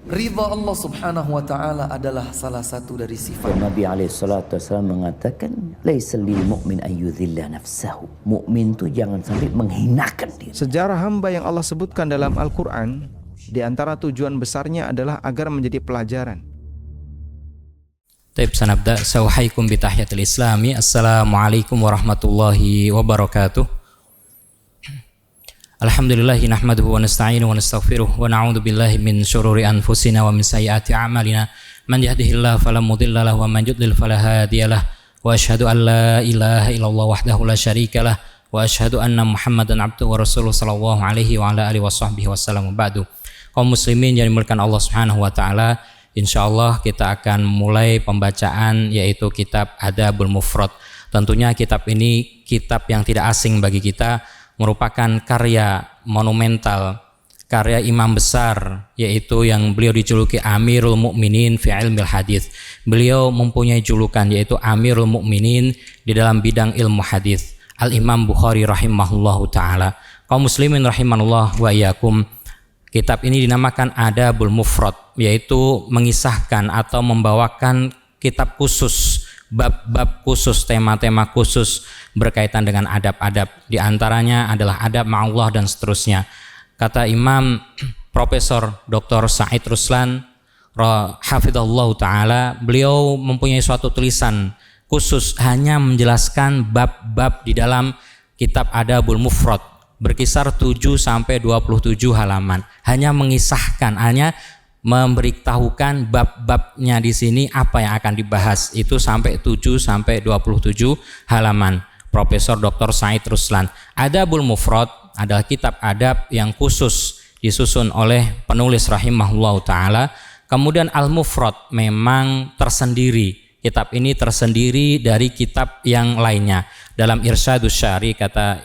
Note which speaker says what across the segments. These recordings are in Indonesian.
Speaker 1: Ridha Allah subhanahu wa ta'ala adalah salah satu dari sifat.
Speaker 2: Nabi SAW mengatakan, laisa lil mu'min ayyudhilla nafsahu. Mukmin itu jangan sampai menghinakan diri.
Speaker 3: Sejarah hamba yang Allah sebutkan dalam Al-Quran, di antara tujuan besarnya adalah agar menjadi pelajaran.
Speaker 4: Taib sanabda sawahaikum bitahiyatil islami. Assalamualaikum warahmatullahi wabarakatuh. Alhamdulillahi nahmaduhu wa nasta'inuhu wa nastaghfiruh wa na'udzu billahi min syururi anfusina wa min sayyiati a'malina. Man yahdihillahu fala mudilla lahu wa man yudlil fala hadiyalah. Wa asyhadu an la ilaha illallah wahdahu la syarikalah wa asyhadu anna Muhammadan abduhu wa rasuluhu sallallahu alaihi wa ala alihi washabbihi wasallam. Ba'du. Kaum muslimin yang dimuliakan Allah Subhanahu wa taala, insyaallah kita akan mulai pembacaan yaitu kitab Adabul Mufrad. Tentunya kitab ini kitab yang tidak asing bagi kita, merupakan karya monumental, karya imam besar, yaitu yang beliau dijuluki Amirul Mukminin fi ilmil hadis. Beliau mempunyai julukan yaitu Amirul Mukminin di dalam bidang ilmu hadis, Al-Imam Bukhari rahimahullahu taala. Kaum muslimin rahimanallah wa iyyakum. Kitab ini dinamakan Adabul Mufrad, yaitu mengisahkan atau membawakan kitab khusus, bab-bab khusus, tema-tema khusus berkaitan dengan adab-adab. Di antaranya adalah adab ma'allah dan seterusnya. Kata Imam Profesor Dr. Said Ruslan hafidhahullah ta'ala, beliau mempunyai suatu tulisan khusus hanya menjelaskan bab-bab di dalam kitab Adabul Mufrad, berkisar 7-27 halaman, hanya mengisahkan, hanya memberitahukan bab-babnya di sini apa yang akan dibahas, itu sampai 7-27 halaman. Profesor Dr. Said Ruslan. Adabul Mufrad adalah kitab adab yang khusus disusun oleh penulis rahimahullah taala. Kemudian Al-Mufrad memang tersendiri. Kitab ini tersendiri dari kitab yang lainnya. Dalam Irsyadus Syari, kata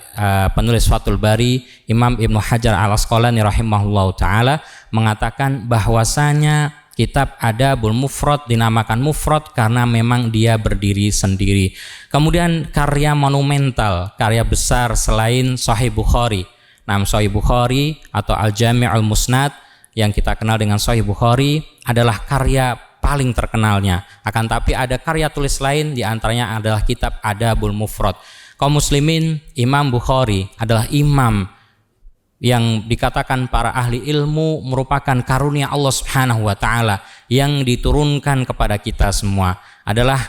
Speaker 4: penulis Fathul Bari, Imam Ibnu Hajar Al-Asqalani rahimahullah ta'ala mengatakan bahwasanya kitab Adabul Mufrad dinamakan Mufrad karena memang dia berdiri sendiri. Kemudian karya monumental, karya besar selain Sahih Bukhari. Sahih Bukhari atau Al-Jami' Al-Musnad yang kita kenal dengan Sahih Bukhari adalah karya paling terkenalnya. Akan tapi ada karya tulis lain, di antaranya adalah kitab Adabul Mufrad. Kaum muslimin, Imam Bukhari adalah imam yang dikatakan para ahli ilmu merupakan karunia Allah Subhanahu wa taala yang diturunkan kepada kita semua. Adalah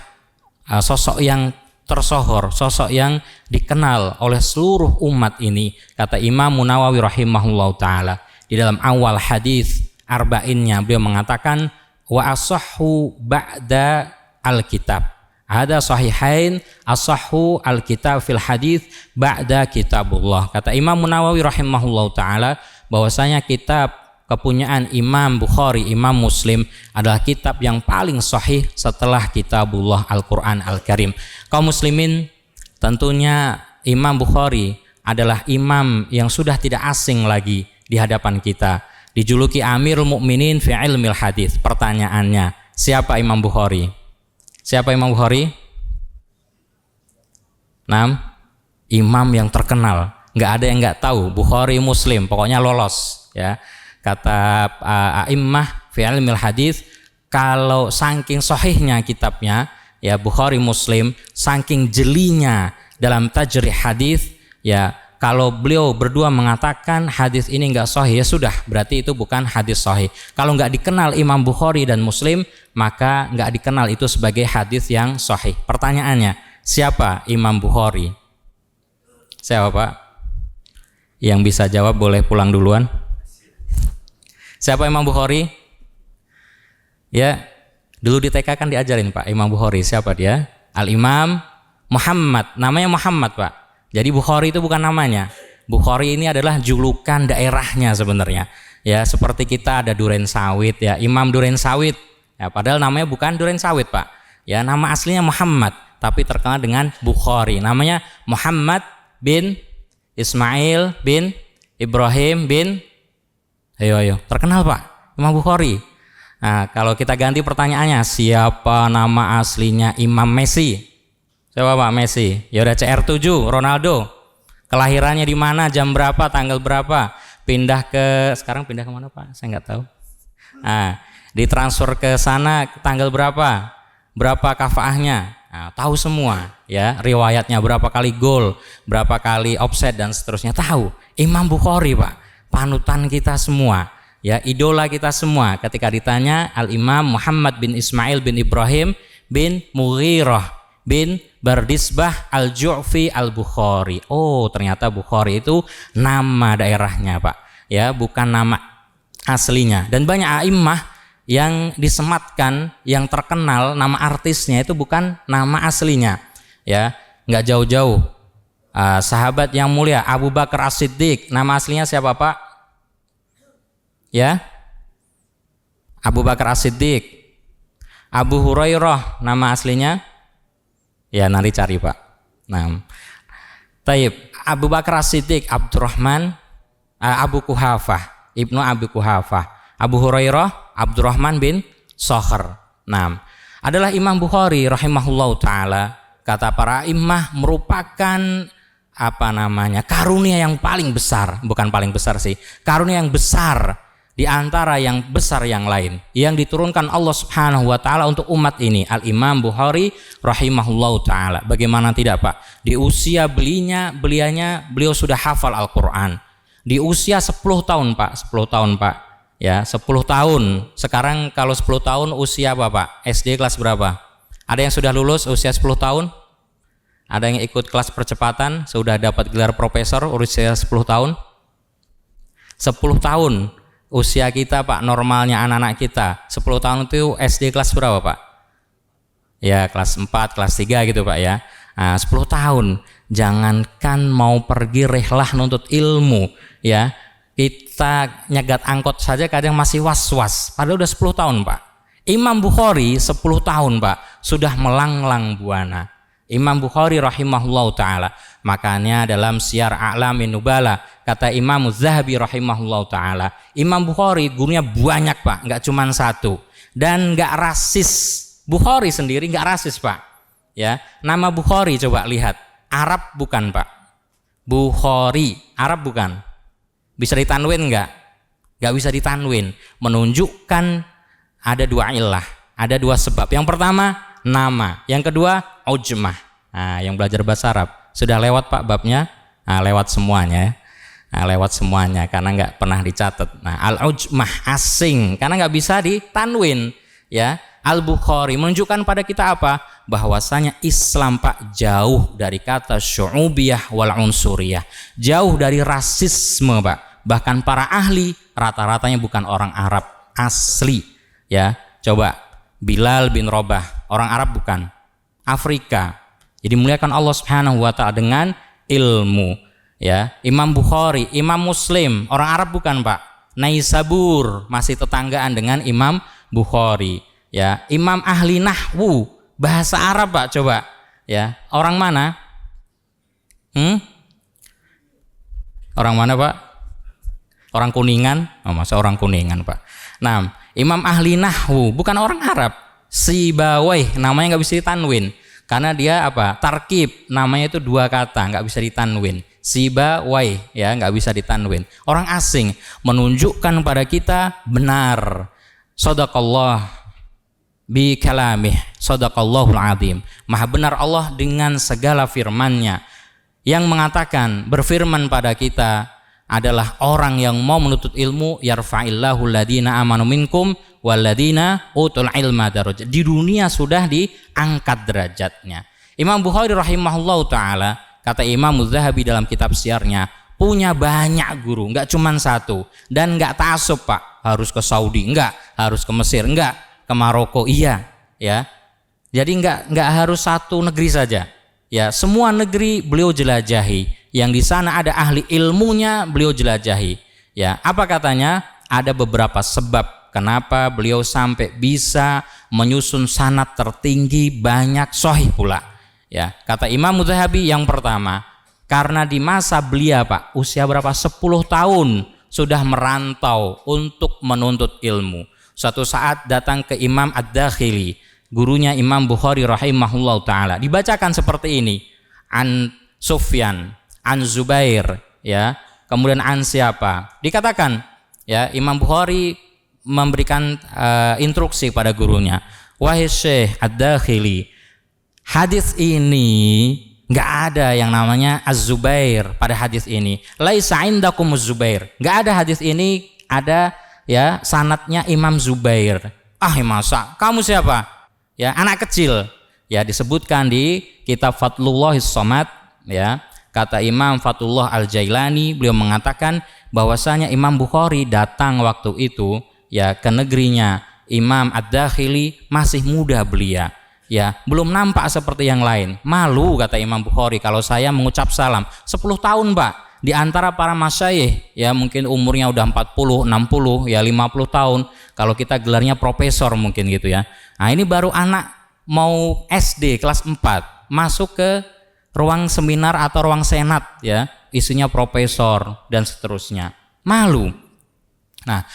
Speaker 4: sosok yang tersohor, sosok yang dikenal oleh seluruh umat ini. Kata Imam Nawawi rahimahullah taala di dalam awal hadis arba'innya, beliau mengatakan wa asahhu ba'da al-kitab. Ada sahihain asahhu al-kitab fil hadis ba'da kitabullah. Kata Imam Nawawi rahimahullah taala bahwasanya kitab kepunyaan Imam Bukhari, Imam Muslim adalah kitab yang paling sahih setelah kitabullah Al-Quran Al-Karim. Kaum muslimin, tentunya Imam Bukhari adalah imam yang sudah tidak asing lagi di hadapan kita. Dijuluki Amirul Mukminin fi ilmil hadis. Pertanyaannya, siapa Imam Bukhari? Siapa Imam Bukhari? Imam yang terkenal. Nggak ada yang nggak tahu. Bukhari Muslim, pokoknya lolos. Ya, kata a'immah fi ilmil hadis, kalau saking sahihnya kitabnya, ya Bukhari Muslim, saking jelinya dalam tajrih hadis, ya. Kalau beliau berdua mengatakan hadis ini enggak sahih, ya sudah, berarti itu bukan hadis sahih. Kalau enggak dikenal Imam Bukhari dan Muslim, maka enggak dikenal itu sebagai hadis yang sahih. Pertanyaannya, siapa Imam Bukhari? Siapa Pak? Yang bisa jawab boleh pulang duluan. Siapa Imam Bukhari? Ya, dulu di TK kan diajarin Pak, Imam Bukhari siapa dia? Al-Imam Muhammad, namanya Muhammad Pak. Jadi Bukhari itu bukan namanya. Bukhari ini adalah julukan daerahnya sebenarnya. Ya, seperti kita ada Duren Sawit, ya Imam Duren Sawit. Ya, padahal namanya bukan Duren Sawit Pak. Ya, nama aslinya Muhammad, tapi terkenal dengan Bukhari. Namanya Muhammad bin Ismail bin Ibrahim bin. Ayo, terkenal Pak, Imam Bukhari. Nah, kalau kita ganti pertanyaannya, siapa nama aslinya Imam Messi? Siapa Pak Messi? Ya udah CR7, Ronaldo. Kelahirannya di mana, jam berapa, tanggal berapa? Sekarang pindah ke mana Pak? Saya nggak tahu. Nah, ditransfer ke sana tanggal berapa? Berapa kafaahnya? Nah, tahu semua ya, riwayatnya berapa kali gol, berapa kali offset dan seterusnya tahu. Imam Bukhari Pak, panutan kita semua, ya idola kita semua. Ketika ditanya Al-Imam Muhammad bin Ismail bin Ibrahim bin Mughirah bin Bardisbah Al-Ju'fi Al-Bukhari. Oh, ternyata Bukhari itu nama daerahnya Pak, ya bukan nama aslinya. Dan banyak a'immah yang disematkan, yang terkenal nama artisnya itu bukan nama aslinya, ya nggak jauh-jauh. Sahabat yang mulia Abu Bakar As-Siddiq, nama aslinya siapa Pak? Ya, Abu Bakar As-Siddiq. Abu Hurairah nama aslinya? Ya nanti cari Pak. Nah, taib. Abu Bakar As-Siddiq Abdurrahman Abu Kuhafah, Ibnu Abu Kuhafah. Abu Hurairah Abdurrahman bin Sakhr. Nah, adalah Imam Bukhari rahimahullahu taala, kata para imam merupakan karunia yang paling besar, bukan paling besar sih, karunia yang besar di antara yang besar yang lain yang diturunkan Allah Subhanahu wa taala untuk umat ini, Al-Imam Bukhari rahimahullahu taala. Bagaimana tidak Pak? Di usia beliau sudah hafal Al-Qur'an. Di usia 10 tahun Pak, 10 tahun Pak. Ya, 10 tahun. Sekarang kalau 10 tahun usia apa Pak? SD kelas berapa? Ada yang sudah lulus usia 10 tahun? Ada yang ikut kelas percepatan sudah dapat gelar profesor usia 10 tahun? 10 tahun usia kita Pak, normalnya anak-anak kita 10 tahun itu SD kelas berapa Pak? Ya kelas 4, kelas 3 gitu Pak ya. Nah, 10 tahun. Jangankan mau pergi rehlah nuntut ilmu ya, kita nyegat angkot saja kadang masih was-was, padahal udah 10 tahun Pak. Imam Bukhari 10 tahun Pak sudah melanglang buana. Imam Bukhari rahimahullahu ta'ala. Makanya dalam Syiar A'lamin Nubala kata Imam Zahabi rahimahullahu ta'ala, Imam Bukhari gurunya banyak Pak, nggak cuma satu, dan nggak rasis. Bukhari sendiri nggak rasis Pak ya. Nama Bukhari coba lihat, Arab bukan Pak. Bukhari Arab bukan. Bisa ditanwin nggak? Nggak bisa ditanwin. Menunjukkan ada dua ilah, ada dua sebab. Yang pertama nama, yang kedua ujmah. Nah, yang belajar bahasa Arab sudah lewat Pak babnya. Nah, lewat semuanya. Nah, lewat semuanya karena nggak pernah dicatat. Nah, al-ujmah asing karena nggak bisa ditanwin. Ya, Al-Bukhari menunjukkan pada kita apa? Bahwasanya Islam Pak jauh dari kata syu'ubiyah wal unsuriyah, jauh dari rasisme Pak. Bahkan para ahli rata-ratanya bukan orang Arab asli ya. Coba Bilal bin Rabah, orang Arab bukan, Afrika. Jadi muliakan Allah Subhanahu wa taala dengan ilmu ya. Imam Bukhari, Imam Muslim, orang Arab bukan Pak, Naisabur, masih tetanggaan dengan Imam Bukhari ya. Imam ahli nahwu, bahasa Arab Pak, coba ya. Orang mana? Orang mana Pak? Orang Kuningan? Oh, masa orang Kuningan Pak. Nah, Imam ahli nahwu bukan orang Arab. Sibawayh namanya nggak bisa ditanwin karena dia apa? Tarkib, namanya itu dua kata, nggak bisa ditanwin. Sibawayh ya, nggak bisa ditanwin. Orang asing, menunjukkan pada kita benar. Shadaqallah bi kalamih, shadaqallahul azim. Maha benar Allah dengan segala firman-Nya yang mengatakan, berfirman pada kita adalah orang yang mau menuntut ilmu, yarfa'illahu alladina amanu minkum walladina utul ilma darajat. Di dunia sudah diangkat derajatnya. Imam Bukhari rahimahullahu taala, kata Imam Zahabi dalam kitab Syiarnya, punya banyak guru, enggak cuma satu, dan enggak ta'assub Pak, harus ke Saudi, enggak, harus ke Mesir, enggak, ke Maroko, iya ya. Jadi enggak harus satu negeri saja ya, semua negeri beliau jelajahi. Yang di sana ada ahli ilmunya beliau jelajahi ya. Apa katanya? Ada beberapa sebab kenapa beliau sampai bisa menyusun sanad tertinggi, banyak sahih pula ya. Kata Imam Zahabi, yang pertama karena di masa beliau Pak usia berapa? 10 tahun sudah merantau untuk menuntut ilmu. Suatu saat datang ke Imam Ad-Dakhili, gurunya Imam Bukhari rahimahullah ta'ala, dibacakan seperti ini, an Sufyan, an Zubair ya, kemudian an siapa, dikatakan ya, Imam Bukhari memberikan instruksi pada gurunya, wahai Syekh Ad-Dakhili, hadis ini nggak ada yang namanya Az-Zubair pada hadis ini. Laisa indakum Az-Zubair. Nggak ada hadis ini ada ya sanadnya Imam Zubair. Ah, masa? Kamu siapa? Ya, anak kecil. Ya, disebutkan di kitab Fadlullahis Somad, ya. Kata Imam Fathullah Al-Jailani, beliau mengatakan bahwasanya Imam Bukhari datang waktu itu ya ke negerinya Imam Ad-Dakhili, masih muda belia. Ya, belum nampak seperti yang lain. Malu kata Imam Bukhari kalau saya mengucap salam. 10 tahun, Pak. Di antara para masyayikh ya mungkin umurnya udah 40, 60, ya 50 tahun. Kalau kita gelarnya profesor mungkin gitu ya. Nah, ini baru anak mau SD kelas 4 masuk ke ruang seminar atau ruang senat ya, isinya profesor dan seterusnya. Malu. Nah,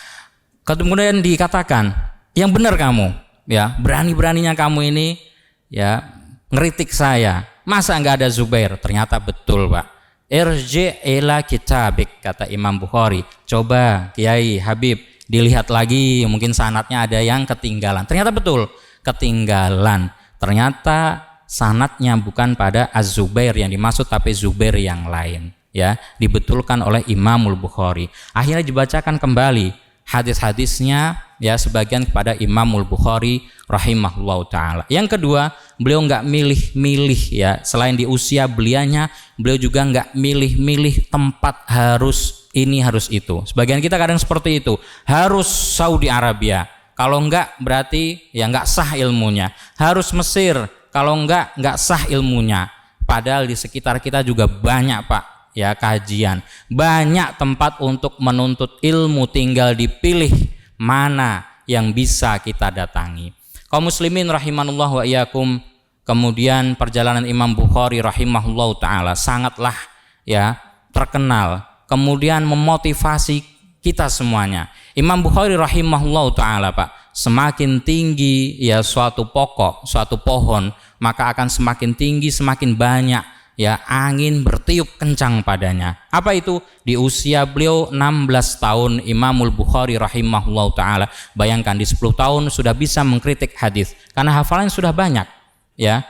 Speaker 4: kemudian dikatakan, yang benar kamu ya, berani-beraninya kamu ini ya ngeritik saya, masa nggak ada Zubair? Ternyata betul, Pak. Irji ila kitabik, kata Imam Bukhari. Coba Kiai Habib dilihat lagi, mungkin sanadnya ada yang ketinggalan. Ternyata betul ketinggalan. Ternyata sanadnya bukan pada Az-Zubair yang dimaksud, tapi Zubair yang lain ya, dibetulkan oleh Imamul Bukhari. Akhirnya dibacakan kembali hadis-hadisnya ya sebagian kepada Imamul Bukhari rahimahullahu taala. Yang kedua, beliau nggak milih-milih ya, selain di usia belianya, beliau juga nggak milih-milih tempat harus ini harus itu. Sebagian kita kadang seperti itu, harus Saudi Arabia, kalau enggak berarti ya nggak sah ilmunya, harus Mesir, kalau enggak sah ilmunya. Padahal di sekitar kita juga banyak, Pak, ya kajian, banyak tempat untuk menuntut ilmu, tinggal dipilih mana yang bisa kita datangi. Kaum muslimin rahimanullah wa iyyakum, kemudian perjalanan Imam Bukhari rahimahullah taala sangatlah ya terkenal, kemudian memotivasi kita semuanya. Imam Bukhari rahimahullah taala, Pak, semakin tinggi ya suatu pokok, suatu pohon, maka akan semakin tinggi, semakin banyak ya angin bertiup kencang padanya. Apa itu? Di usia beliau 16 tahun Imamul Bukhari rahimahullah taala, bayangkan di 10 tahun sudah bisa mengkritik hadis karena hafalannya sudah banyak ya.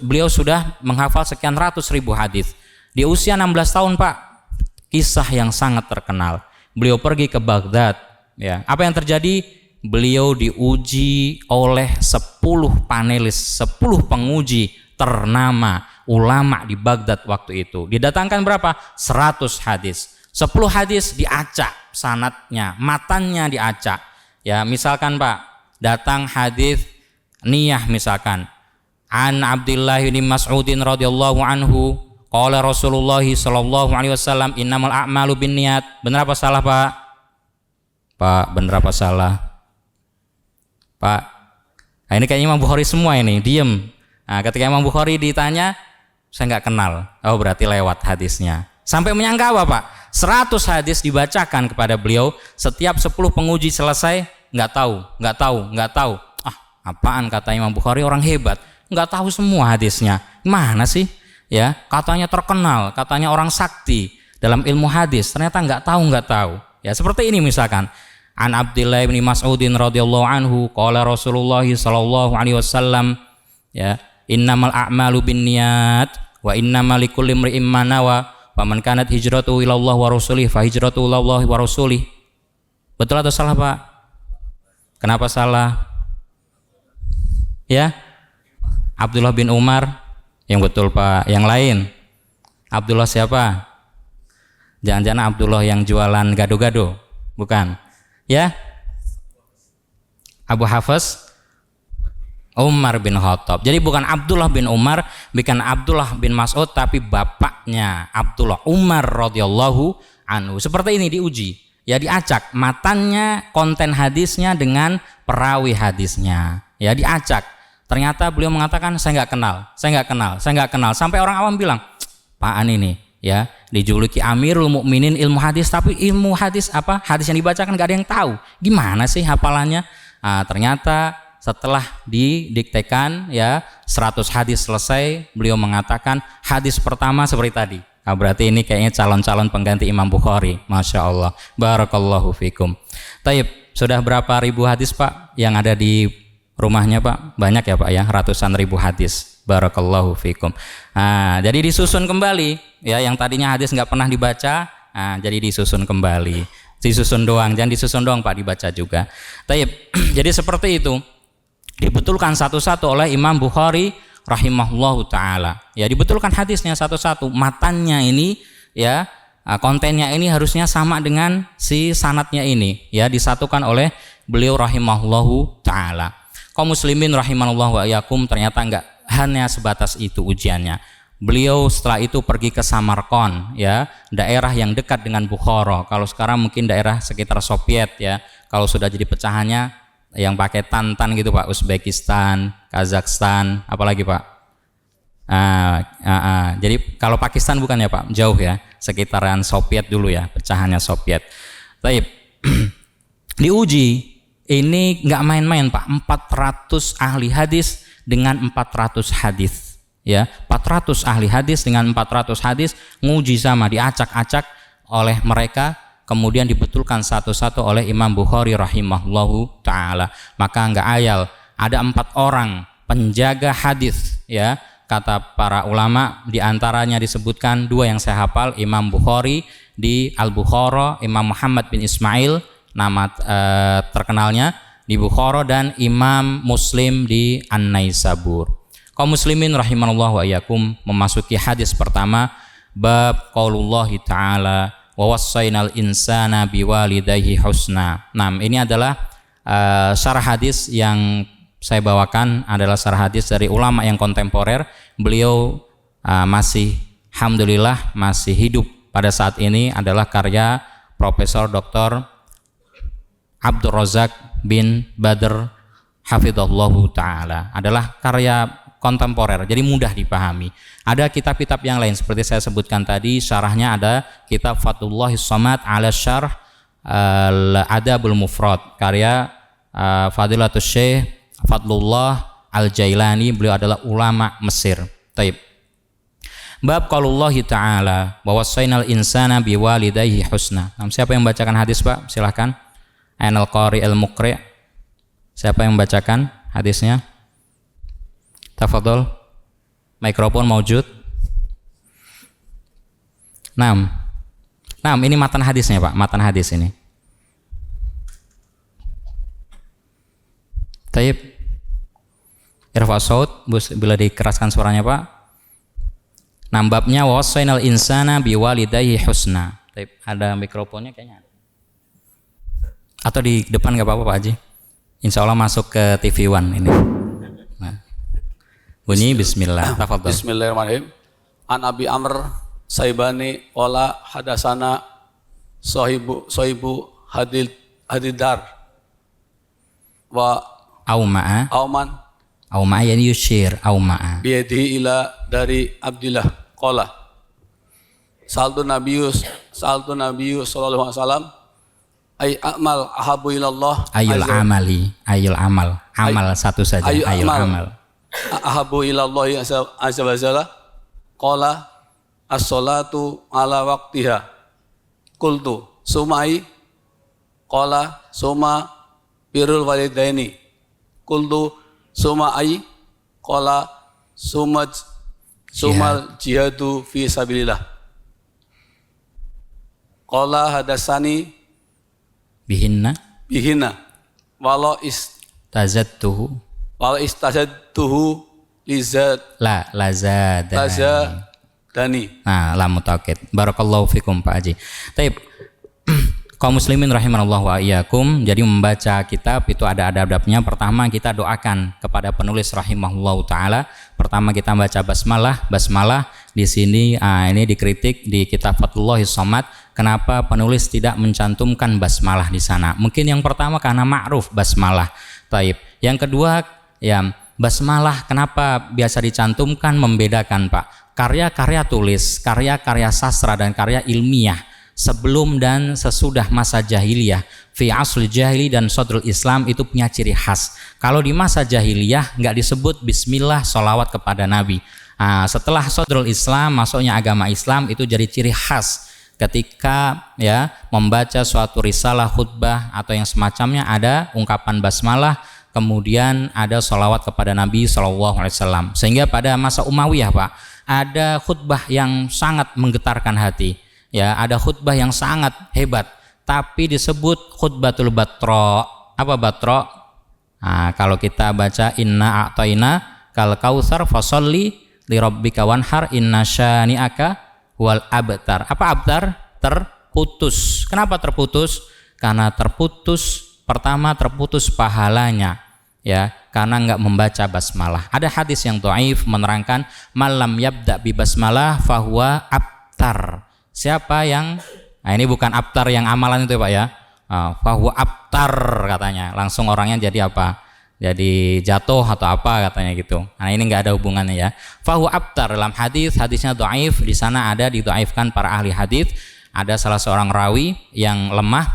Speaker 4: Beliau sudah menghafal sekian ratus ribu hadis. Di usia 16 tahun, Pak, kisah yang sangat terkenal. Beliau pergi ke Baghdad ya. Apa yang terjadi? Beliau diuji oleh 10 panelis, 10 penguji ternama ulama di Baghdad waktu itu. Didatangkan berapa? 100 hadis. 10 hadis diacak sanadnya, matannya diacak. Ya, misalkan, Pak, datang hadis niyah misalkan. An Abdullah bin Mas'udin radhiyallahu anhu, qala Rasulullah sallallahu alaihi wasallam, innamal a'malu binniyat. Benar apa salah, Pak? Pak, benar apa salah? Pak. Nah, ini kayaknya Imam Bukhari semua ini, diem. Nah, ketika Imam Bukhari ditanya, saya nggak kenal. Oh, berarti lewat hadisnya. Sampai menyangka apa, Pak? 100 hadis dibacakan kepada beliau. Setiap 10 penguji selesai, nggak tahu. Ah, apaan, kata Imam Bukhari, orang hebat, nggak tahu semua hadisnya. Mana sih? Ya, katanya terkenal, katanya orang sakti dalam ilmu hadis. Ternyata nggak tahu. Ya, seperti ini misalkan. An Abdullah bin Mas'udin radhiyallahu anhu, qala Rasulullah sallallahu alaihi wasallam, ya, innamal a'malu binniyat wa innamal likulli imri'in ma nawa wa man kanat hijratuhu ila Allah wa rasulih fa hijratuhu ila Allah wa rasulih. Betul atau salah, Pak? Kenapa salah? Ya, Abdullah bin Umar yang betul, Pak. Yang lain Abdullah siapa? Jangan-jangan Abdullah yang jualan gado-gado? Bukan. Ya, Abu Hafs Umar bin Khattab. Jadi bukan Abdullah bin Umar, bukan Abdullah bin Mas'ud, tapi bapaknya Abdullah, Umar radhiyallahu anhu. Seperti ini diuji, ya diacak matannya, konten hadisnya dengan perawi hadisnya, ya diacak. Ternyata beliau mengatakan saya nggak kenal. Sampai orang awam bilang, apaan ini? Ya, dijuluki Amirul Mukminin ilmu hadis, tapi ilmu hadis apa? Hadis yang dibacakan nggak ada yang tahu. Gimana sih hafalannya? Nah, ternyata setelah didiktekan ya 100 hadis selesai, beliau mengatakan hadis pertama seperti tadi. Nah, berarti ini kayaknya calon-calon pengganti Imam Bukhari. Masya Allah, barakallahu fikum. Taib, sudah berapa ribu hadis Pak yang ada di rumahnya Pak? Banyak ya Pak ya, ratusan ribu hadis. Barakallahu fikum. Nah, jadi disusun kembali ya, yang tadinya hadis nggak pernah dibaca, nah, jadi disusun kembali. Disusun doang, jangan disusun doang Pak, dibaca juga. Taib. Jadi seperti itu. Dibetulkan satu-satu oleh Imam Bukhari rahimahullahu taala. Ya, dibetulkan hadisnya satu-satu. Matannya ini ya, kontennya ini harusnya sama dengan si sanadnya ini, ya, disatukan oleh beliau rahimahullahu taala. Kaum muslimin rahimanallahu wa iyyakum, ternyata enggak hanya sebatas itu ujiannya. Beliau setelah itu pergi ke Samarkand, ya, daerah yang dekat dengan Bukhara. Kalau sekarang mungkin daerah sekitar Soviet, ya. Kalau sudah jadi pecahannya yang pakai tantan gitu Pak, Uzbekistan, Kazakhstan, apalagi Pak? Jadi kalau Pakistan bukan ya Pak, jauh ya, sekitaran Soviet dulu ya, pecahannya Soviet. Taib. Diuji, ini nggak main-main Pak, 400 ahli hadis dengan 400 hadis, ya, 400 ahli hadis dengan 400 hadis, nguji sama, diacak-acak oleh mereka, kemudian dibetulkan satu-satu oleh Imam Bukhari rahimahullahu taala. Maka nggak ayal, ada 4 orang penjaga hadis, ya. Kata para ulama, diantaranya disebutkan 2 yang saya hafal, Imam Bukhari di Al-Bukhara, Imam Muhammad bin Ismail nama terkenalnya di Bukhara, dan Imam Muslim di An-Naisabur. Kaum muslimin rahimanallahu wa iyyakum, memasuki hadis pertama, bab qaulullahi ta'ala wa wassaynal insana biwalidayhi husna. Nah, ini adalah syarah hadis yang saya bawakan, adalah syarah hadis dari ulama yang kontemporer. Beliau masih, alhamdulillah, masih hidup pada saat ini, adalah karya Profesor Dr. Abdul Razak bin Badr hafidhahullahu ta'ala. Adalah karya kontemporer, jadi mudah dipahami. Ada kitab-kitab yang lain seperti saya sebutkan tadi, syarahnya ada kitab Fathullahis Samad ala syarh Adabul Mufrad, karya Fadilatul Syekh Fadlullah Al-Jailani, beliau adalah ulama Mesir. Taib. Bab qaulullahi ta'ala wa wassaynal insana biwalidayhi husna. Nah, siapa yang membacakan hadis Pak? Silahkan. Ainal qari al-muqri. Siapa yang membacakan hadisnya? Tafadhol. Mikrofon maujud. Nah, ini matan hadisnya Pak, matan hadis ini. Taib. Irfa saut, bila dikeraskan suaranya Pak. Nambabnya wassaynal insana biwalidayhi husna. Taib. Ada mikrofonnya kayaknya. Atau di depan nggak apa-apa Pak Haji. Insya Allah masuk ke TV One ini. Nah. Bunyi Bismillah. Tafadhol.
Speaker 5: Bismillahirrahmanirrahim. An Abi Amr Saibani wala hadasana sohibu hadidar wa
Speaker 4: Auma'a yani yushir Auma'a
Speaker 5: biyadihi ila dari Abdillah qala saltu nabiyus sallallahu alaihi wasallam ay amal ahabu ilallah
Speaker 4: ayul amal satu saja, ayul amal
Speaker 5: ahabu ilallah azza wa jalla qala as-salatu ala waqtiha qultu sumai qala suma birrul walidaini qultu suma ai qala sumal jihadu fi sabilillah qala hadasani bihinna walau istazadtuhu lazadani. Nah, la mutaqqid. Barakallahu fikum Pak Haji. Taib. Kaum muslimin rahimanallahu wa iyyakum, jadi membaca kitab itu ada adab-adabnya. Pertama, kita doakan kepada penulis rahimahullahu taala. Pertama kita baca basmalah di sini ini dikritik di kitab Fathullahis Samad, kenapa penulis tidak mencantumkan basmalah di sana? Mungkin yang pertama karena ma'ruf basmalah. Taib. Yang kedua, ya, basmalah kenapa biasa dicantumkan, membedakan Pak. Karya-karya tulis, karya-karya sastra dan karya ilmiah sebelum dan sesudah masa jahiliyah, fi asl jahili dan sodrul Islam, itu punya ciri khas. Kalau di masa jahiliyah nggak disebut bismillah sholawat kepada Nabi. Setelah sodrul Islam, masuknya agama Islam, itu jadi ciri khas ketika ya membaca suatu risalah, khutbah atau yang semacamnya ada ungkapan basmalah, kemudian ada sholawat kepada Nabi SAW. Sehingga pada masa Umayyah Pak, ada khutbah yang sangat menggetarkan hati, ya ada khutbah yang sangat hebat, tapi disebut khutbatul batro. Apa batro? Nah, kalau kita baca inna a'toina kal kautsar fasholli li rabbika wanhar inna syani'aka wal abtar. Apa abtar? Terputus. Kenapa terputus? Karena terputus, pertama terputus pahalanya, ya karena nggak membaca basmalah. Ada hadis yang dhaif menerangkan malam yabda bi basmalah fahuwa abtar. Siapa yang ini bukan abtar yang amalan itu ya Pak ya. Fahuwa abtar katanya. Langsung orangnya jadi apa? Jadi jatuh atau apa katanya gitu. Nah ini nggak ada hubungannya ya. Fahuwa abtar dalam hadisnya dhaif. Di sana ada didhaifkan para ahli hadis. Ada salah seorang rawi yang lemah.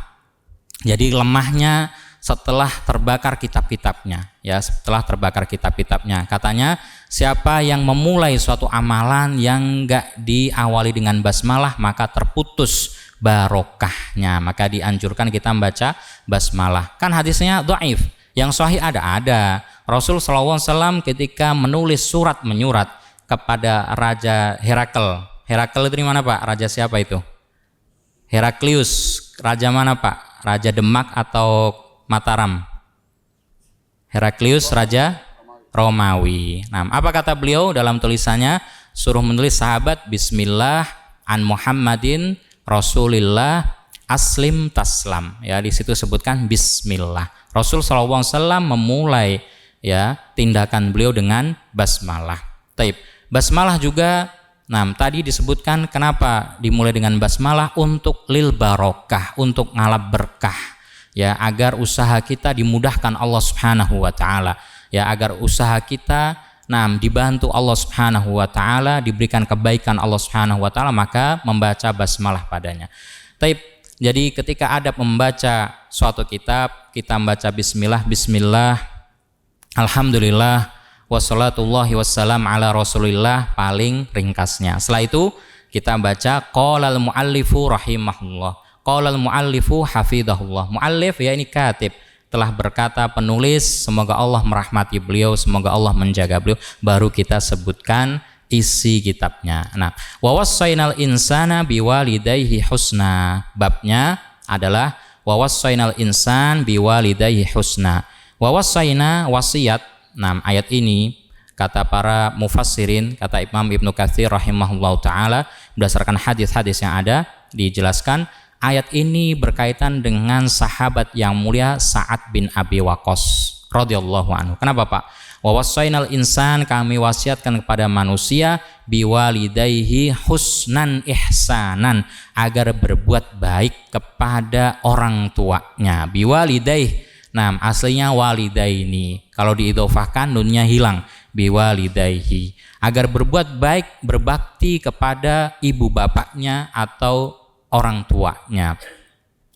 Speaker 5: Jadi lemahnya setelah terbakar kitab-kitabnya, ya setelah terbakar kitab-kitabnya. Katanya siapa yang memulai suatu amalan yang enggak diawali dengan basmalah maka terputus barokahnya. Maka dianjurkan kita membaca basmalah. Kan hadisnya dhaif, yang sahih ada. Rasul SAW ketika menulis surat menyurat kepada Raja Herakl. Herakl itu di mana Pak? Raja siapa itu? Heraklius. Raja mana Pak? Raja Demak atau Mataram? Heraklius Raja Romawi. Nah, apa kata beliau dalam tulisannya? Suruh menulis sahabat, Bismillah an Muhammadin Rasulillah aslim taslam. Ya, di situ sebutkan Bismillah. Rasul SAW memulai ya tindakan beliau dengan basmalah. Taib. Basmalah juga. Nah, tadi disebutkan kenapa dimulai dengan basmalah, untuk lil barokah, untuk ngalap berkah. Ya, agar usaha kita dimudahkan Allah Subhanahu wa taala. Ya, agar usaha kita dibantu Allah Subhanahu wa taala, diberikan kebaikan Allah Subhanahu wa taala, maka membaca basmalah padanya. Taib. Jadi ketika adab membaca suatu kitab, kita membaca bismillah, alhamdulillah, wassalatullahi wassalam ala rasulillah, paling ringkasnya. Setelah itu kita baca qalal muallifu rahimahullah, qalal muallifu hafidhahullah. Muallif ya ini katib, telah berkata penulis, semoga Allah merahmati beliau, semoga Allah menjaga beliau, baru kita sebutkan isi kitabnya. Nah, wa wassaynal insana biwalidayhi husna. Babnya adalah wa wassaynal insan biwalidayhi husna. Wa wassayna wasiat. Nah, ayat ini kata para mufassirin, kata Imam Ibnu Katsir rahimahullahu taala, berdasarkan hadis-hadis yang ada dijelaskan ayat ini berkaitan dengan sahabat yang mulia Sa'ad bin Abi Waqqas radhiyallahu anhu. Kenapa Pak? Wa wassaynal insan, kami wasiatkan kepada manusia biwalidayhi husnan ihsanan, agar berbuat baik kepada orang tuanya. Biwalidayhi. Nah, aslinya walidaini. Kalau diidhofahkan nunnya hilang. Biwalidayhi. Agar berbuat baik, berbakti kepada ibu bapaknya atau orang tuanya.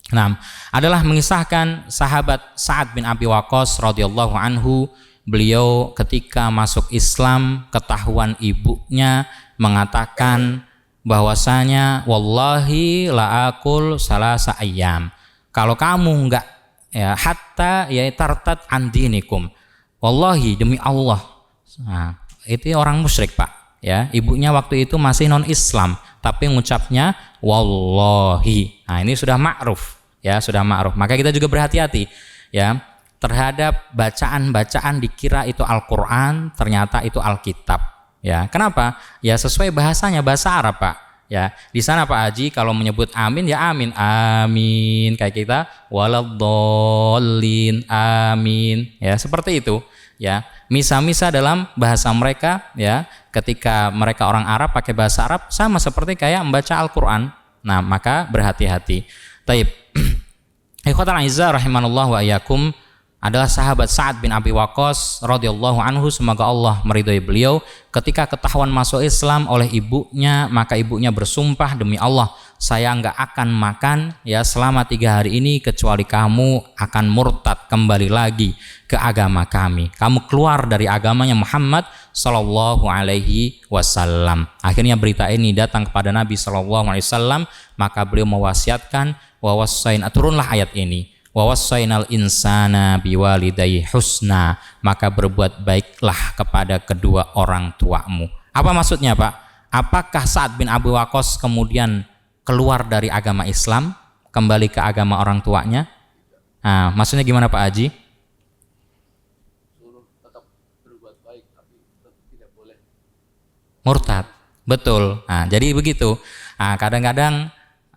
Speaker 5: Nah, adalah mengisahkan sahabat Sa'ad bin Abi Waqqas radhiyallahu anhu. Beliau ketika masuk Islam, ketahuan ibunya mengatakan bahwasanya wallahi la akul salasa ayyam. Kalau kamu enggak ya hatta ya tartat andinikum. Wallahi demi Allah. Nah, itu orang musyrik Pak. Ya, ibunya waktu itu masih non Islam, tapi mengucapnya wallahi. Nah, ini sudah ma'ruf, ya, sudah ma'ruf. Maka kita juga berhati-hati ya terhadap bacaan-bacaan dikira itu Al-Qur'an, ternyata itu Alkitab. Ya, kenapa? Ya sesuai bahasanya, bahasa Arab, Pak. Ya, di sana Pak Haji kalau menyebut amin ya amin, amin, kayak kita waladdallin, amin. Ya, seperti itu. Ya, misa-misa dalam bahasa mereka ya, ketika mereka orang Arab pakai bahasa Arab sama seperti kayak membaca Al-Qur'an. Nah, maka berhati-hati. Taib. Ikhwatal a'izzah rahimanallah wa iyyakum. adalah sahabat Sa'ad bin Abi Waqqas radhiyallahu anhu, semoga Allah meridhai beliau. Ketika ketahuan masuk Islam oleh ibunya, maka ibunya bersumpah, demi Allah saya nggak akan makan ya selama 3 hari ini kecuali kamu akan murtad kembali lagi ke agama kami, kamu keluar dari agamanya Muhammad sallallahu alaihi wasallam. Akhirnya berita ini datang kepada Nabi sallallahu alaihi wasallam, maka beliau mewasiatkan, turunlah ayat ini, wa wassainal insana biwalidayhi husna, maka berbuat baiklah kepada kedua orang tuamu. Apa maksudnya, Pak? Apakah Sa'ad bin Abi Waqqas kemudian keluar dari agama Islam, kembali ke agama orang tuanya? Nah, maksudnya gimana Pak Haji?
Speaker 1: Suruh tetap berbuat baik tapi tidak boleh
Speaker 5: Murtad. Betul. Nah, jadi begitu. Nah, kadang-kadang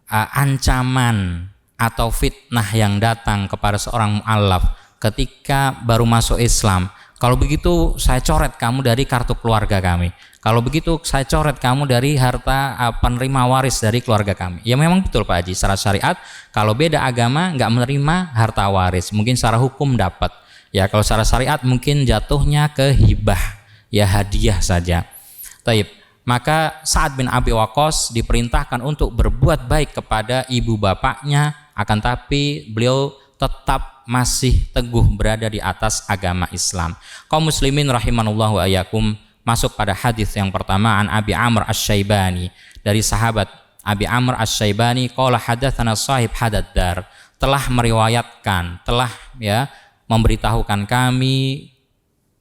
Speaker 5: ancaman atau fitnah yang datang kepada seorang mu'allaf ketika baru masuk Islam, kalau begitu saya coret kamu dari kartu keluarga kami, kalau begitu saya coret kamu dari harta penerima waris dari keluarga kami. Ya memang betul Pak Haji, secara syariat kalau beda agama nggak menerima harta waris, mungkin secara hukum dapat ya, kalau secara syariat mungkin jatuhnya ke hibah ya, hadiah saja. Taib. Maka Sa'ad bin Abi Waqqas diperintahkan untuk berbuat baik kepada ibu bapaknya, akan tapi beliau tetap masih teguh berada di atas agama Islam. Kaum muslimin rahimanallahu wa iyyakum, masuk pada hadis yang pertama, an Abi Amr Asy-Syaibani, dari sahabat Abi Amr Asy-Syaibani, qala hadatsana sahib hadaddar, telah meriwayatkan, telah ya memberitahukan kami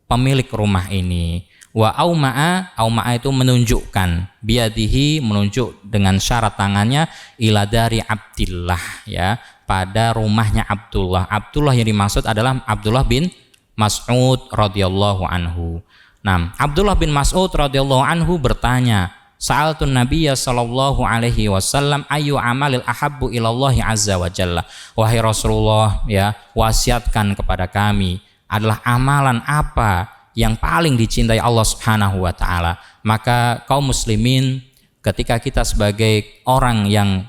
Speaker 5: pemilik rumah ini. Wa auma'a itu menunjukkan, biadihi menunjuk dengan syarat tangannya, ila dari Abdillah ya, pada rumahnya Abdullah. Abdullah yang dimaksud adalah Abdullah bin Mas'ud radhiyallahu anhu. Nah, Abdullah bin Mas'ud radhiyallahu anhu bertanya, sa'altun nabiyya sallallahu alaihi wasallam ayu amalil ahabbu ilallahi azza wa jalla. Wahai Rasulullah ya, wasiatkan kepada kami, adalah amalan apa yang paling dicintai Allah Subhanahu wa taala. Maka kaum muslimin, ketika kita sebagai orang yang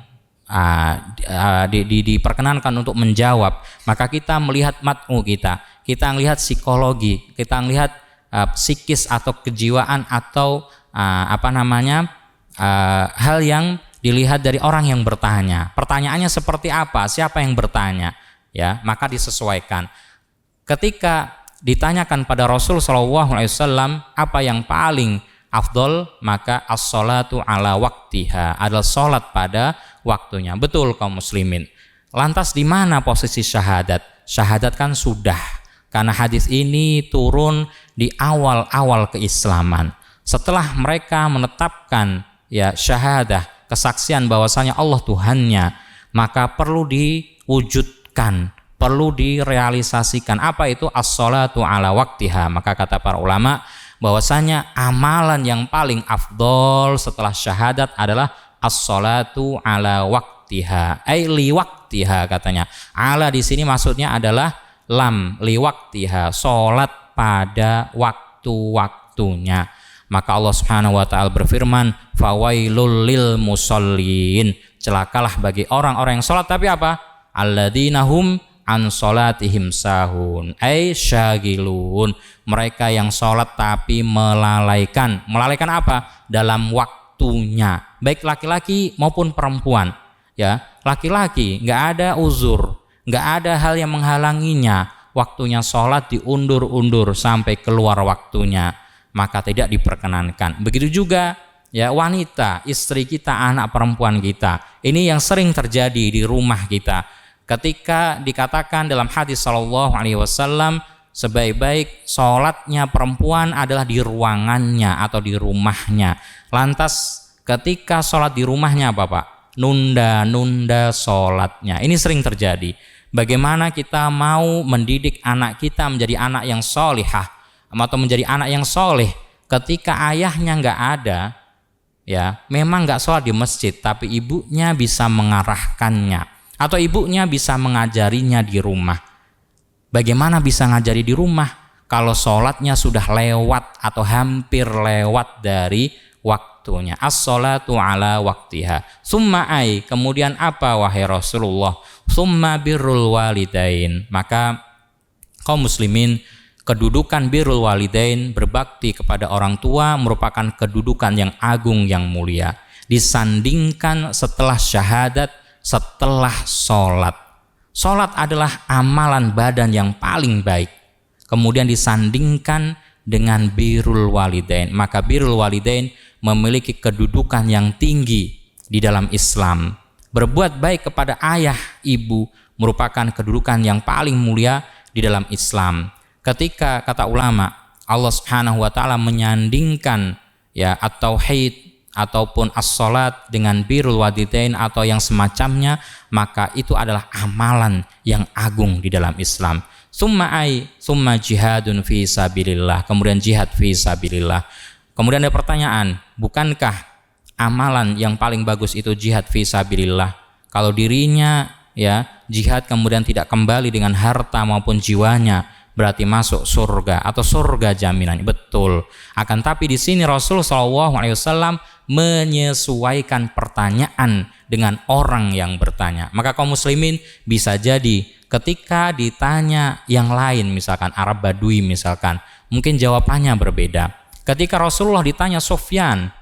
Speaker 5: diperkenankan untuk menjawab, maka kita melihat mat'u kita melihat psikologi, kita melihat psikis atau kejiwaan atau hal yang dilihat dari orang yang bertanya. Pertanyaannya seperti apa? Siapa yang bertanya? Ya, maka disesuaikan. Ketika ditanyakan pada Rasul SAW apa yang paling afdol, maka as-salatu ala waktiha, adalah sholat pada waktunya. Betul kaum muslimin. Lantas di mana posisi syahadat? Syahadat kan sudah, karena hadis ini turun di awal-awal keislaman. Setelah mereka menetapkan ya syahadah, kesaksian bahwasanya Allah Tuhannya, maka perlu diwujudkan, perlu direalisasikan. Apa itu as-salatu ala waktiha? Maka kata para ulama bahwasanya amalan yang paling afdol setelah syahadat adalah as-salatu ala waktiha, ai li waktiha katanya. Ala di sini maksudnya adalah lam, li waktiha, salat pada waktu-waktunya. Maka Allah Subhanahu wa taala berfirman, fawailul lil musallin, celakalah bagi orang-orang yang salat tapi apa? Alladzina hum an salatihim sahun, ay syagilun, mereka yang sholat tapi melalaikan apa? Dalam waktunya, baik laki-laki maupun perempuan ya. Laki-laki nggak ada uzur, nggak ada hal yang menghalanginya, waktunya sholat diundur-undur sampai keluar waktunya, maka tidak diperkenankan. Begitu juga ya wanita, istri kita, anak perempuan kita, ini yang sering terjadi di rumah kita. Ketika dikatakan dalam hadis sallallahu alaihi wasallam, sebaik-baik sholatnya perempuan adalah di ruangannya atau di rumahnya. Lantas ketika sholat di rumahnya apa Pak? Nunda sholatnya. Ini sering terjadi. Bagaimana kita mau mendidik anak kita menjadi anak yang sholihah atau menjadi anak yang sholih ketika ayahnya nggak ada, ya memang nggak sholat di masjid, tapi ibunya bisa mengarahkannya, atau ibunya bisa mengajarinya di rumah. Bagaimana bisa ngajari di rumah kalau sholatnya sudah lewat atau hampir lewat dari waktunya? As-sholatu ala waktiha. Summa ai, kemudian apa wahai Rasulullah? Summa birrul walidain. Maka kaum muslimin, kedudukan birrul walidain, berbakti kepada orang tua merupakan kedudukan yang agung yang mulia. Disandingkan setelah syahadat, setelah sholat. Sholat adalah amalan badan yang paling baik. Kemudian disandingkan dengan birrul walidain. Maka birrul walidain memiliki kedudukan yang tinggi di dalam Islam. Berbuat baik kepada ayah, ibu merupakan kedudukan yang paling mulia di dalam Islam. Ketika kata ulama Allah Subhanahu wa taala menyandingkan ya at-tauhid ataupun as-salat dengan birrul walidain atau yang semacamnya, maka itu adalah amalan yang agung di dalam Islam. Summa jihadun fi sabilillah, kemudian jihad fi sabilillah. Kemudian ada pertanyaan, bukankah amalan yang paling bagus itu jihad fi sabilillah? Kalau dirinya ya jihad kemudian tidak kembali dengan harta maupun jiwanya, berarti masuk surga atau surga jaminan. Betul. Akan tapi di sini Rasul SAW menyesuaikan pertanyaan dengan orang yang bertanya. Maka kaum muslimin bisa jadi ketika ditanya yang lain, misalkan Arab Badui misalkan, mungkin jawabannya berbeda. Ketika Rasulullah ditanya Sufyan,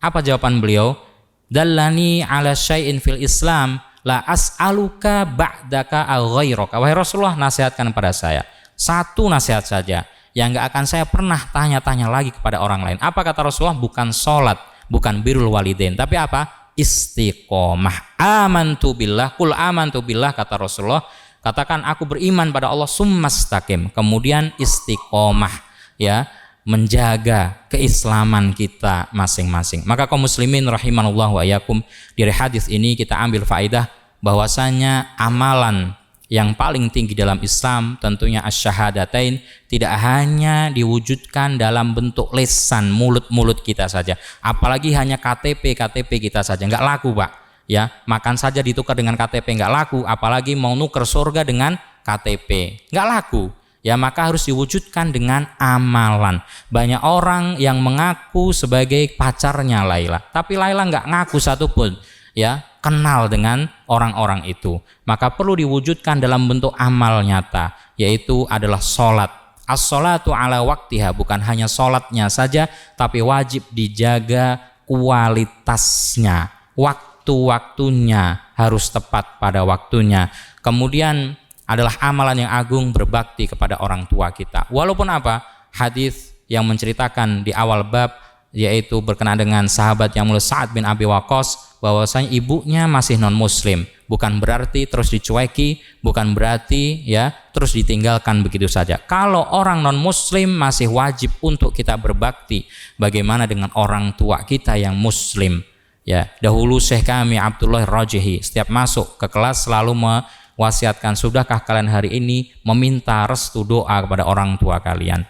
Speaker 5: apa jawaban beliau? Dallani ala syai'in fil Islam la as'aluka ba'daka al-ghairaka. Wahai Rasulullah, nasihatkan pada saya satu nasihat saja yang gak akan saya pernah tanya-tanya lagi kepada orang lain. Apa kata Rasulullah? Bukan sholat, bukan birrul walidain, tapi apa? Istiqomah. Amantu billah, kul amantu billah, kata Rasulullah, katakan aku beriman pada Allah, summastaqim, kemudian istiqomah, ya, menjaga keislaman kita masing-masing. Maka kaum muslimin rahimanallah wa iyyakum, dari hadis ini kita ambil faedah bahwasanya amalan yang paling tinggi dalam Islam tentunya asyhadatain tidak hanya diwujudkan dalam bentuk lisan, mulut-mulut kita saja, apalagi hanya KTP kita saja, nggak laku Pak ya. Makan saja ditukar dengan KTP nggak laku, apalagi mau nuker surga dengan KTP, nggak laku ya. Maka harus diwujudkan dengan amalan. Banyak orang yang mengaku sebagai pacarnya Laila, tapi Laila nggak ngaku satupun ya kenal dengan orang-orang itu. Maka perlu diwujudkan dalam bentuk amal nyata, yaitu adalah sholat. As-sholatu ala waktiha, bukan hanya sholatnya saja, tapi wajib dijaga kualitasnya, waktu-waktunya harus tepat pada waktunya. Kemudian adalah amalan yang agung berbakti kepada orang tua kita. Walaupun apa? Hadis yang menceritakan di awal bab, yaitu berkenaan dengan sahabat yang mulia Sa'ad bin Abi Waqqas, bahwasanya ibunya masih non muslim, bukan berarti terus dicueki, bukan berarti ya terus ditinggalkan begitu saja. Kalau orang non muslim masih wajib untuk kita berbakti. Bagaimana dengan orang tua kita yang muslim? Ya, dahulu Syekh kami Abdullah Rajihi setiap masuk ke kelas selalu mewasiatkan, sudahkah kalian hari ini meminta restu doa kepada orang tua kalian?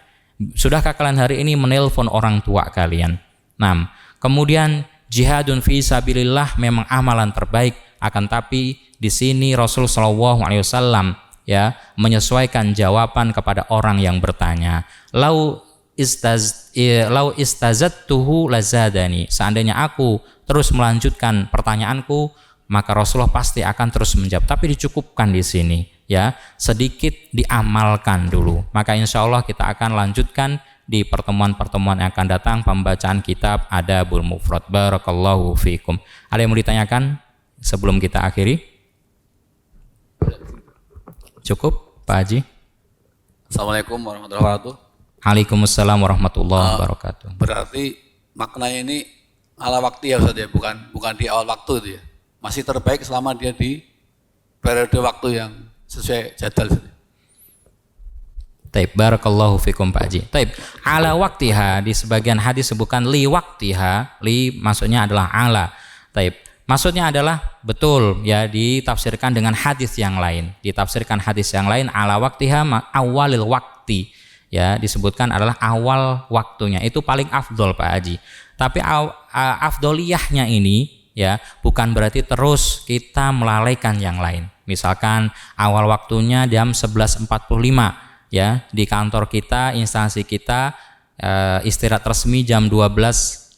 Speaker 5: Sudahkah kalian hari ini menelpon orang tua kalian? Nah, kemudian jihadun fi sabilillah memang amalan terbaik, akan tapi di sini Rasul SAW ya menyesuaikan jawaban kepada orang yang bertanya. Lau istazattuhu lazadani, seandainya aku terus melanjutkan pertanyaanku, maka Rasulullah pasti akan terus menjawab. Tapi dicukupkan di sini ya, sedikit diamalkan dulu. Maka insya Allah kita akan lanjutkan di pertemuan-pertemuan yang akan datang pembacaan kitab Adabul Mufrad. Barakallahu fikum. Ada yang mau ditanyakan sebelum kita akhiri? Cukup Pak Haji?
Speaker 6: Assalamualaikum warahmatullahi wabarakatuh.
Speaker 5: Waalaikumsalam warahmatullahi wabarakatuh.
Speaker 6: Berarti maknanya ini ala waktu ya Ustaz ya, bukan di awal waktu itu ya. Masih terbaik selama dia di periode waktu yang sesuai jadwal.
Speaker 5: Taib, barakallahu fikum Pak Haji. Taib, ala waktiha, di sebagian hadis sebutkan li waktiha, li maksudnya adalah ala. Taib, maksudnya adalah betul ya, ditafsirkan dengan hadis yang lain. Ditafsirkan hadis yang lain ala waktiha awalil wakti. Ya, disebutkan adalah awal waktunya. Itu paling afdol Pak Haji. Tapi afdoliyahnya ini ya bukan berarti terus kita melalaikan yang lain. Misalkan awal waktunya jam 11.45 ya, di kantor kita, instansi kita istirahat resmi jam 12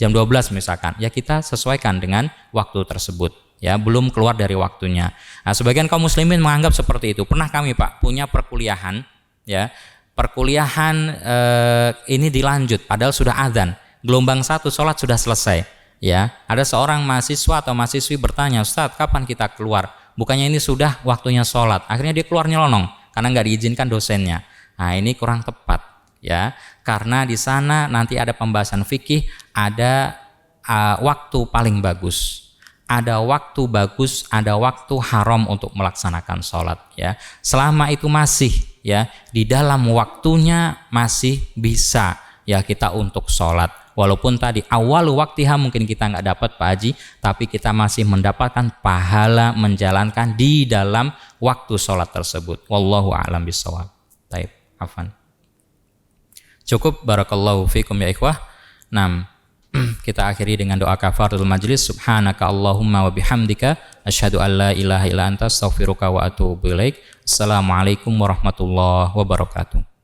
Speaker 5: misalkan. Ya kita sesuaikan dengan waktu tersebut ya, belum keluar dari waktunya. Nah, sebagian kaum muslimin menganggap seperti itu. Pernah kami Pak punya perkuliahan ya, perkuliahan ini dilanjut padahal sudah adzan, gelombang 1 sholat sudah selesai. Ya, ada seorang mahasiswa atau mahasiswi bertanya, Ustadz, kapan kita keluar? Bukannya ini sudah waktunya sholat. Akhirnya dia keluar nyelonong karena nggak diizinkan dosennya. Nah, ini kurang tepat, ya, karena di sana nanti ada pembahasan fikih, ada waktu paling bagus. Ada waktu bagus, ada waktu haram untuk melaksanakan sholat, ya. Selama itu masih, ya, di dalam waktunya masih bisa, ya, kita untuk sholat. Walaupun tadi awal waktiha mungkin kita nggak dapat Pak Haji, tapi kita masih mendapatkan pahala menjalankan di dalam waktu sholat tersebut. Wallahu a'lam bishawab. Taib, afan. Cukup, barakallahu fikum ya ikhwah. Kita akhiri dengan doa kafaratul majlis. Subhanaka Allahumma wa bihamdika asyhadu an la ilaha illa anta astaghfiruka wa atubu ilaik. Assalamualaikum warahmatullahi wabarakatuh.